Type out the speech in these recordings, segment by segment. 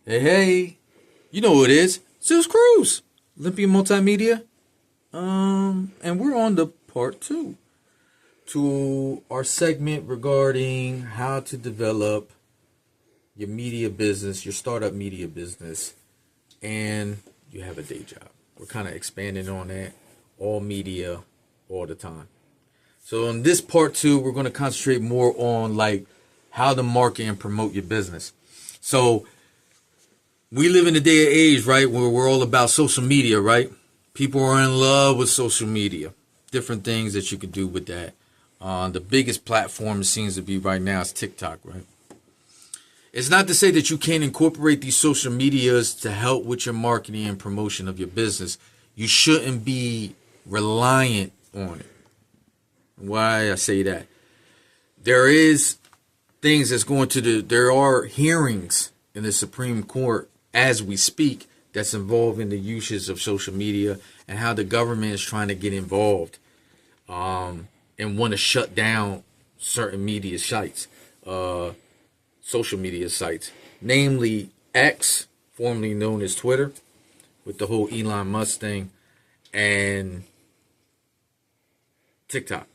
Hey, hey, you know who it is. Zeus Cruz, Olympia Multimedia. And we're on the part two to our segment regarding how to develop your media business, your startup media business, and you have a day job. We're kind of expanding on that, all media, all the time. So in this part two, we're going to concentrate more on like how to market and promote your business. So we live in a day and age, right, where we're all about social media, right? People are in love with social media. Different things that you could do with that. The biggest platform it seems to be right now is TikTok, right? It's not to say that you can't incorporate these social medias to help with your marketing and promotion of your business. You shouldn't be reliant on it. Why I say that? There is things that's going to there are hearings in the Supreme Court as we speak that's involving the uses of social media and how the government is trying to get involved and want to shut down certain media sites, social media sites, namely X, formerly known as Twitter, with the whole Elon Musk thing, and TikTok.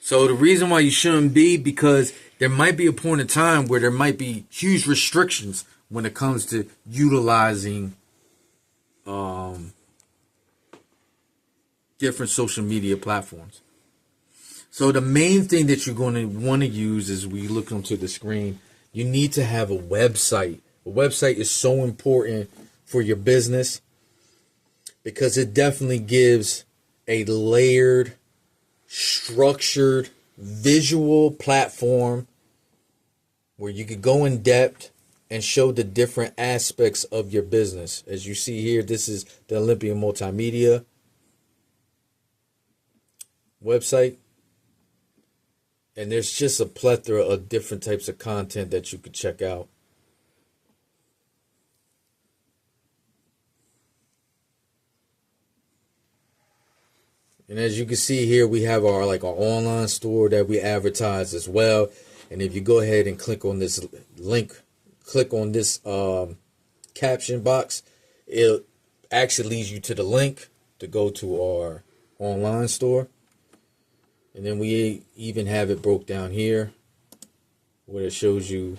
So the reason why you shouldn't be, because there might be a point in time where there might be huge restrictions when it comes to utilizing different social media platforms. So the main thing that you're going to want to use as we look onto the screen, you need to have a website. A website is so important for your business because it definitely gives a layered, structured, visual platform where you could go in depth and show the different aspects of your business. As you see here, this is the Olympia Multimedia website. And there's just a plethora of different types of content that you could check out. And as you can see here, we have our online store that we advertise as well. And if you go ahead and click on this link, click on this caption box, it actually leads you to the link to go to our online store. And then we even have it broke down here where it shows you,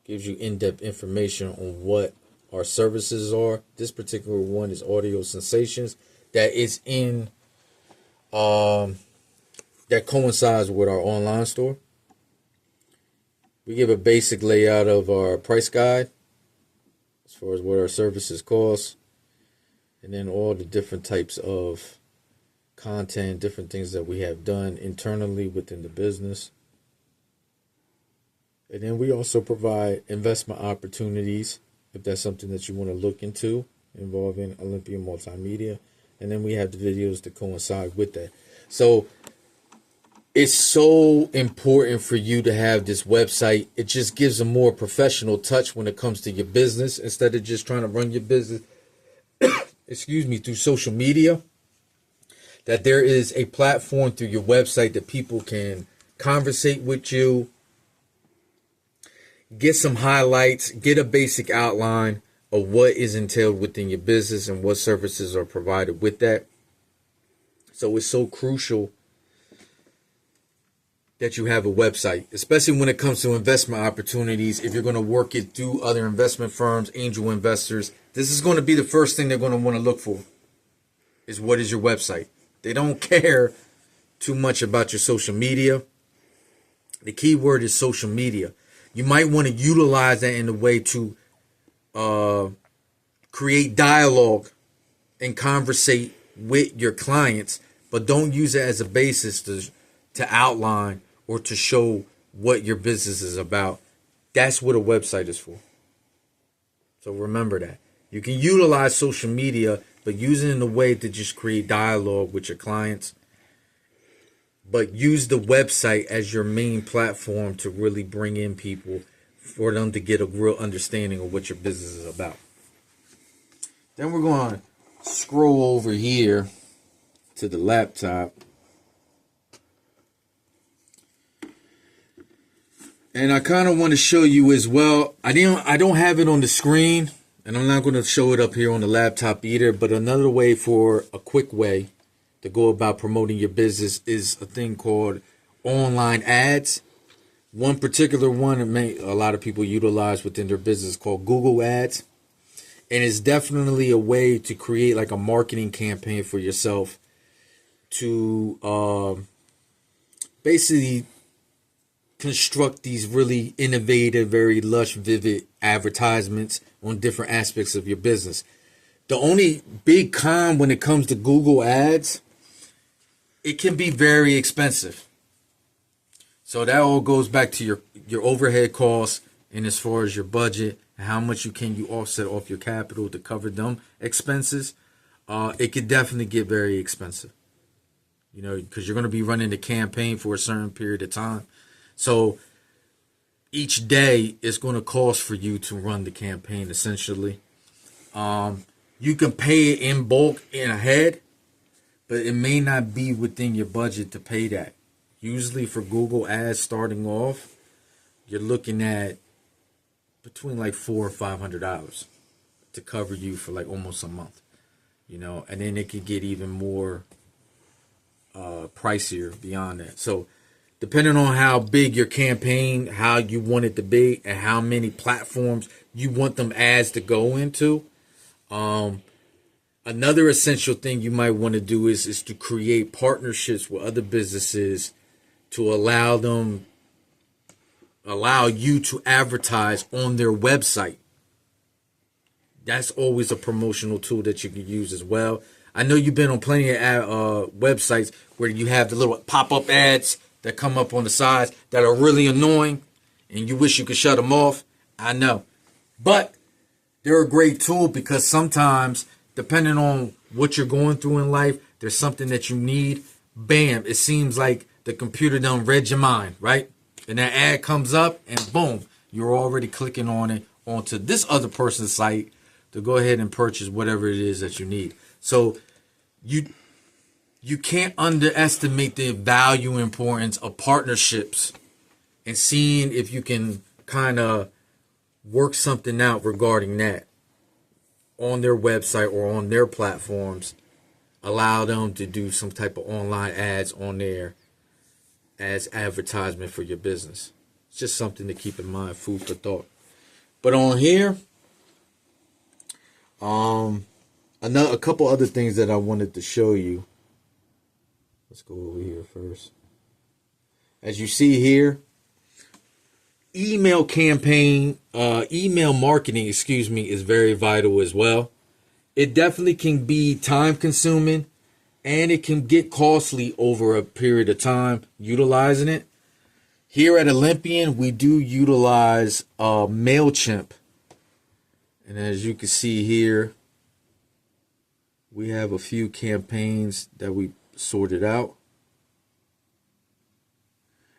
gives you in-depth information on what our services are. This particular one is Audio Sensations that is in that coincides with our online store. We give a basic layout of our price guide as far as what our services cost, and then all the different types of content, different things that we have done internally within the business. And then we also provide investment opportunities if that's something that you want to look into involving Olympia Multimedia. And then we have the videos to coincide with that. So it's so important for you to have this website. It just gives a more professional touch when it comes to your business instead of just trying to run your business, through social media. That there is a platform through your website that people can conversate with you, get some highlights, get a basic outline of what is entailed within your business and what services are provided with that. So it's so crucial that you have a website, especially when it comes to investment opportunities. If you're going to work it through other investment firms, angel investors, this is going to be the first thing they're going to want to look for is what is your website. They don't care too much about your social media. The key word is social media. You might want to utilize that in a way to create dialogue and conversate with your clients, but don't use it as a basis to outline or to show what your business is about. That's what a website is for. So remember that. You can utilize social media, but use it in a way to just create dialogue with your clients. But use the website as your main platform to really bring in people for them to get a real understanding of what your business is about. Then we're going to scroll over here to the laptop. And I kind of want to show you as well. I don't have it on the screen, and I'm not going to show it up here on the laptop either. But another way, for a quick way to go about promoting your business, is a thing called online ads. One particular one that a lot of people utilize within their business called Google Ads. And it's definitely a way to create like a marketing campaign for yourself to basically construct these really innovative, very lush, vivid advertisements on different aspects of your business. The only big con when it comes to Google Ads, it can be very expensive. So that all goes back to your overhead costs, and as far as your budget and how much you offset off your capital to cover them expenses, it could definitely get very expensive. You know, because you're going to be running the campaign for a certain period of time. So each day is going to cost for you to run the campaign, essentially. You can pay it in bulk in ahead, but it may not be within your budget to pay that. Usually for Google Ads starting off, you're looking at between like $400 or $500 to cover you for like almost a month, you know, and then it could get even more pricier beyond that. So depending on how big your campaign, how you want it to be, and how many platforms you want them ads to go into, another essential thing you might want to do is to create partnerships with other businesses to allow you to advertise on their website. That's always a promotional tool that you can use as well. I know you've been on plenty of websites where you have the little pop-up ads that come up on the sides that are really annoying and you wish you could shut them off. I know. But they're a great tool because sometimes, depending on what you're going through in life, there's something that you need. Bam, it seems like the computer done read your mind, right? And that ad comes up and boom, you're already clicking on it onto this other person's site to go ahead and purchase whatever it is that you need. So you can't underestimate the value and importance of partnerships and seeing if you can kind of work something out regarding that on their website or on their platforms. Allow them to do some type of online ads on there as advertisement for your business. It's just something to keep in mind, food for thought. But on here, a couple other things that I wanted to show you. Let's go over here first. As you see here, email marketing, is very vital as well. It definitely can be time consuming and it can get costly over a period of time utilizing it. Here at Olympian, we do utilize MailChimp. And as you can see here, we have a few campaigns that we sorted out.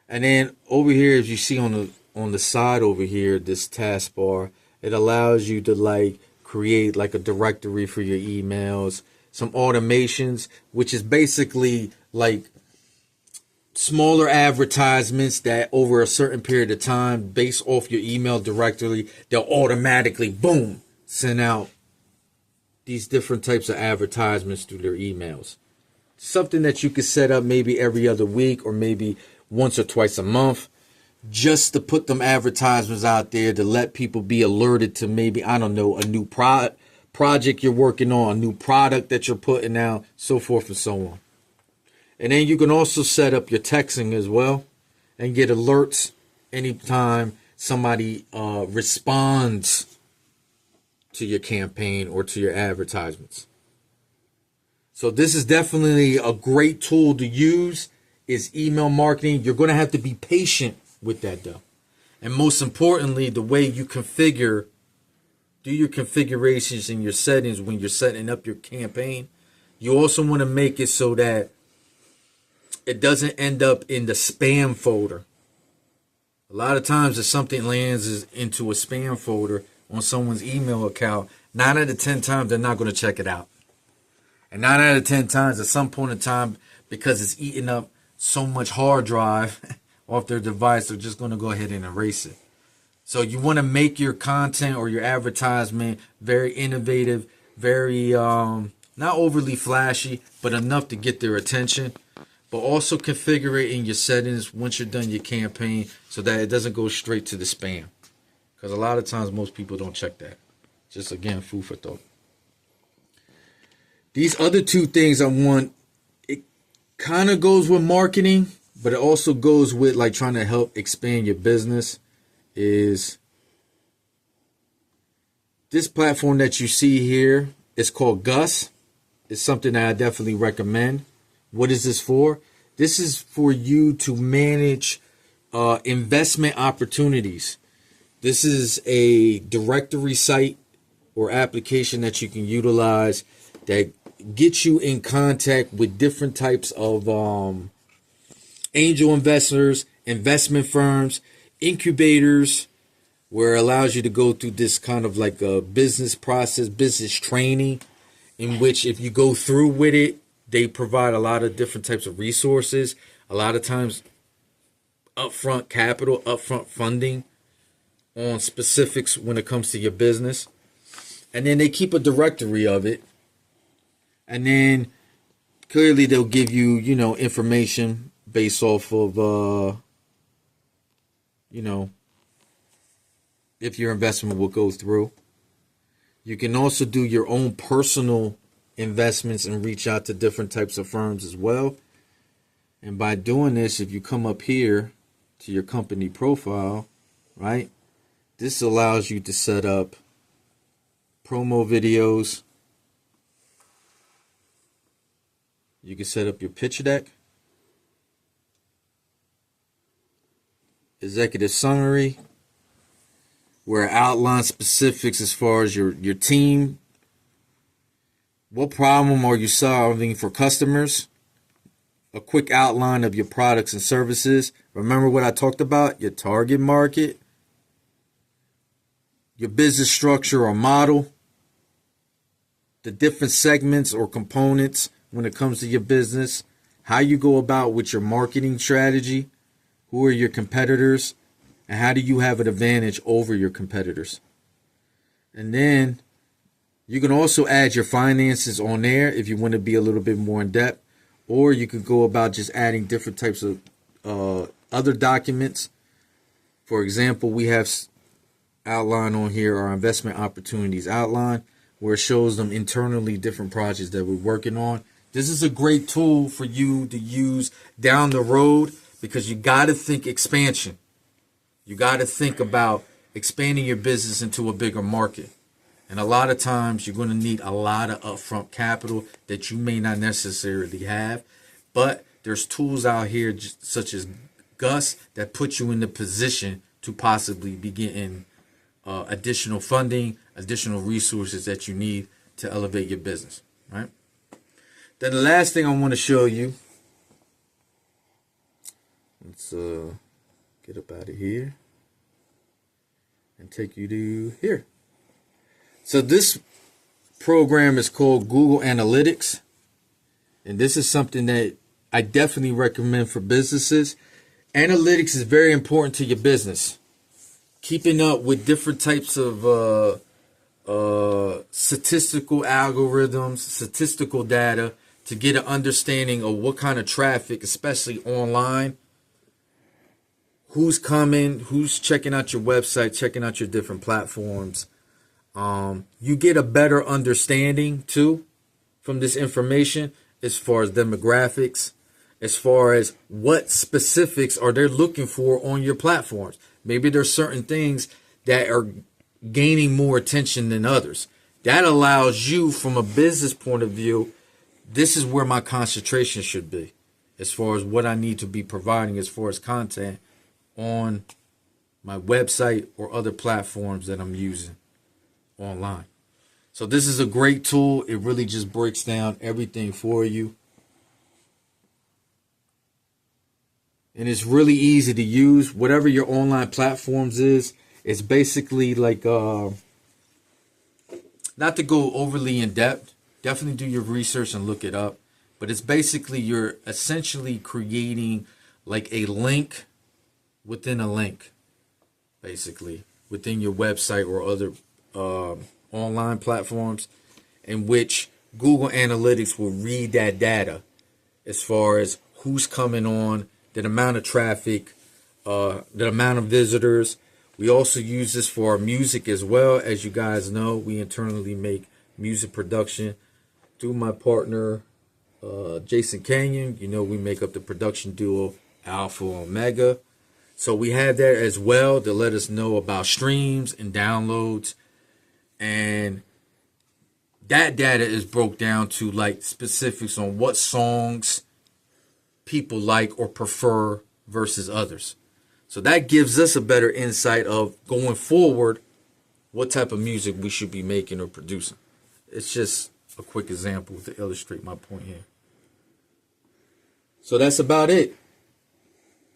And then over here, as you see on the side over here, this taskbar, it allows you to create like a directory for your emails, some automations, which is basically like smaller advertisements that over a certain period of time, based off your email directory, they'll automatically, boom, send out these different types of advertisements through their emails. Something that you could set up maybe every other week or maybe once or twice a month, just to put them advertisements out there to let people be alerted to maybe, I don't know, a new project you're working on, a new product that you're putting out, so forth and so on. And then you can also set up your texting as well and get alerts anytime somebody responds to your campaign or to your advertisements. So this is definitely a great tool to use, is email marketing. You're going to have to be patient with that though. And most importantly, the way you do your configurations and your settings when you're setting up your campaign, you also want to make it so that it doesn't end up in the spam folder. A lot of times if something lands into a spam folder on someone's email account, 9 out of 10 times they're not going to check it out. And 9 out of 10 times at some point in time, because it's eating up so much hard drive off their device, they're just going to go ahead and erase it. So you want to make your content or your advertisement very innovative, very not overly flashy, but enough to get their attention. But also configure it in your settings once you're done your campaign so that it doesn't go straight to the spam. Because a lot of times most people don't check that. Just again, food for thought. These other two things I want, it kind of goes with marketing, but it also goes with like trying to help expand your business. Is this platform that you see here? It's called Gus. It's something that I definitely recommend. What is this for? This is for you to manage investment opportunities. This is a directory site or application that you can utilize that gets you in contact with different types of angel investors, investment firms, incubators, where it allows you to go through this kind of like a business process, business training, in which if you go through with it, they provide a lot of different types of resources, a lot of times upfront capital, upfront funding on specifics when it comes to your business. And then they keep a directory of it. And then clearly they'll give you, information based off of, if your investment will go through. You can also do your own personal investments and reach out to different types of firms as well. And by doing this, if you come up here to your company profile, right, this allows you to set up promo videos. You can set up your pitch deck, executive summary, where it outlines specifics as far as your team. What problem are you solving for customers? A quick outline of your products and services. Remember what I talked about? Your target market, your business structure or model, the different segments or components when it comes to your business, how you go about with your marketing strategy, who are your competitors, and how do you have an advantage over your competitors. And then you can also add your finances on there if you want to be a little bit more in depth, or you could go about just adding different types of other documents. For example, we have outline on here our investment opportunities outline, where it shows them internally different projects that we're working on. This is a great tool for you to use down the road because you got to think expansion. You got to think about expanding your business into a bigger market. And a lot of times you're going to need a lot of upfront capital that you may not necessarily have. But there's tools out here such as Gus that put you in the position to possibly be getting additional funding, additional resources that you need to elevate your business, right? Then the last thing I want to show you, let's get up out of here and take you to here. So this program is called Google Analytics, and this is something that I definitely recommend for businesses. Analytics is very important to your business. Keeping up with different types of statistical algorithms, statistical data to get an understanding of what kind of traffic, especially online, who's coming, who's checking out your website, checking out your different platforms. You get a better understanding too from this information as far as demographics, as far as what specifics are they looking for on your platforms. Maybe there's certain things that are gaining more attention than others. That allows you, from a business point of view, this is where my concentration should be as far as what I need to be providing as far as content on my website or other platforms that I'm using online. So this is a great tool. It really just breaks down everything for you. And it's really easy to use. Whatever your online platforms is, it's basically like, not to go overly in depth, definitely do your research and look it up. But it's basically you're essentially creating like a link within a link, basically, within your website or other online platforms, in which Google Analytics will read that data as far as who's coming on, the amount of traffic, the amount of visitors. We also use this for our music as well. As you guys know, we internally make music production through my partner, Jason Canyon. You know, we make up the production duo Alpha Omega. So we have that as well to let us know about streams and downloads. And that data is broke down to like specifics on what songs people like or prefer versus others. So that gives us a better insight of going forward what type of music we should be making or producing. It's just a quick example to illustrate my point here. So that's about it.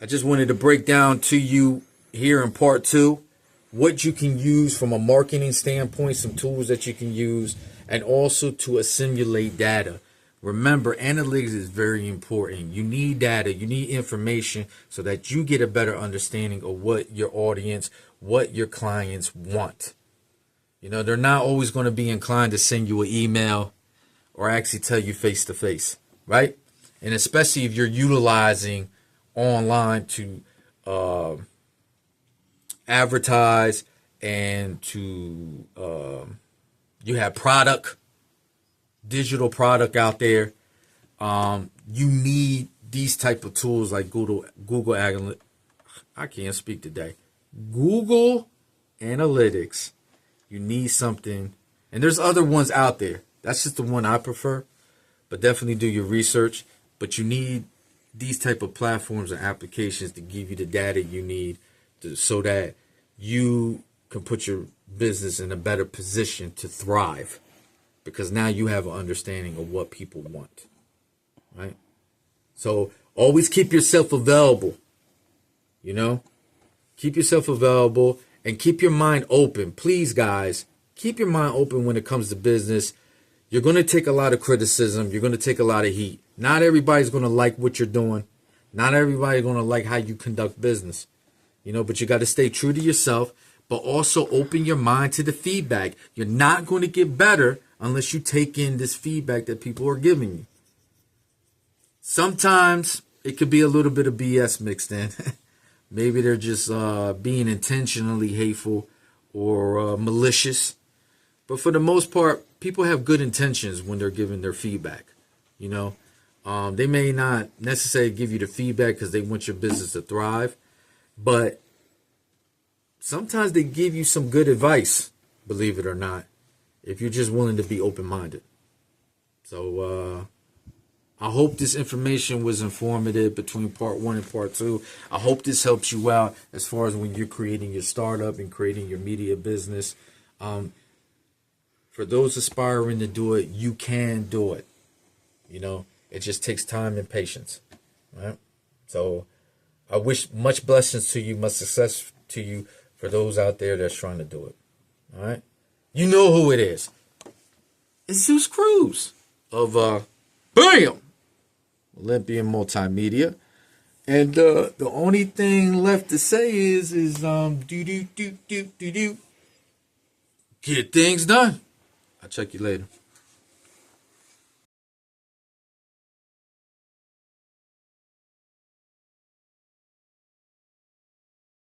I just wanted to break down to you here in part 2 what you can use from a marketing standpoint, some tools that you can use, and also to assimilate data. Remember, analytics is very important. You need data, you need information so that you get a better understanding of what your audience, what your clients want. You know, they're not always going to be inclined to send you an email or actually tell you face to face, right? And especially if you're utilizing online to advertise and to you have digital product out there. You need these type of tools like Google Analytics. I can't speak today. Google Analytics. You need something, and there's other ones out there. That's just the one I prefer, but definitely do your research. But you need these type of platforms and applications to give you the data you need so that you can put your business in a better position to thrive, because now you have an understanding of what people want, right? So always keep yourself available, you know, keep yourself available and keep your mind open. Please, guys, keep your mind open when it comes to business. You're going to take a lot of criticism. You're going to take a lot of heat. Not everybody's going to like what you're doing. Not everybody's going to like how you conduct business, you know, but you got to stay true to yourself, but also open your mind to the feedback. You're not going to get better unless you take in this feedback that people are giving you. Sometimes it could be a little bit of BS mixed in. Maybe they're just being intentionally hateful or malicious. But for the most part, people have good intentions when they're giving their feedback. You know, they may not necessarily give you the feedback because they want your business to thrive, but sometimes they give you some good advice, believe it or not, if you're just willing to be open-minded. So I hope this information was informative between part 1 and part 2. I hope this helps you out as far as when you're creating your startup and creating your media business. For those aspiring to do it, you can do it. You know, it just takes time and patience, right? So I wish much blessings to you, much success to you for those out there that's trying to do it. All right. You know who it is. It's Zeus Cruz of BAM! Olympian Multimedia. And the only thing left to say is get things done. I'll check you later.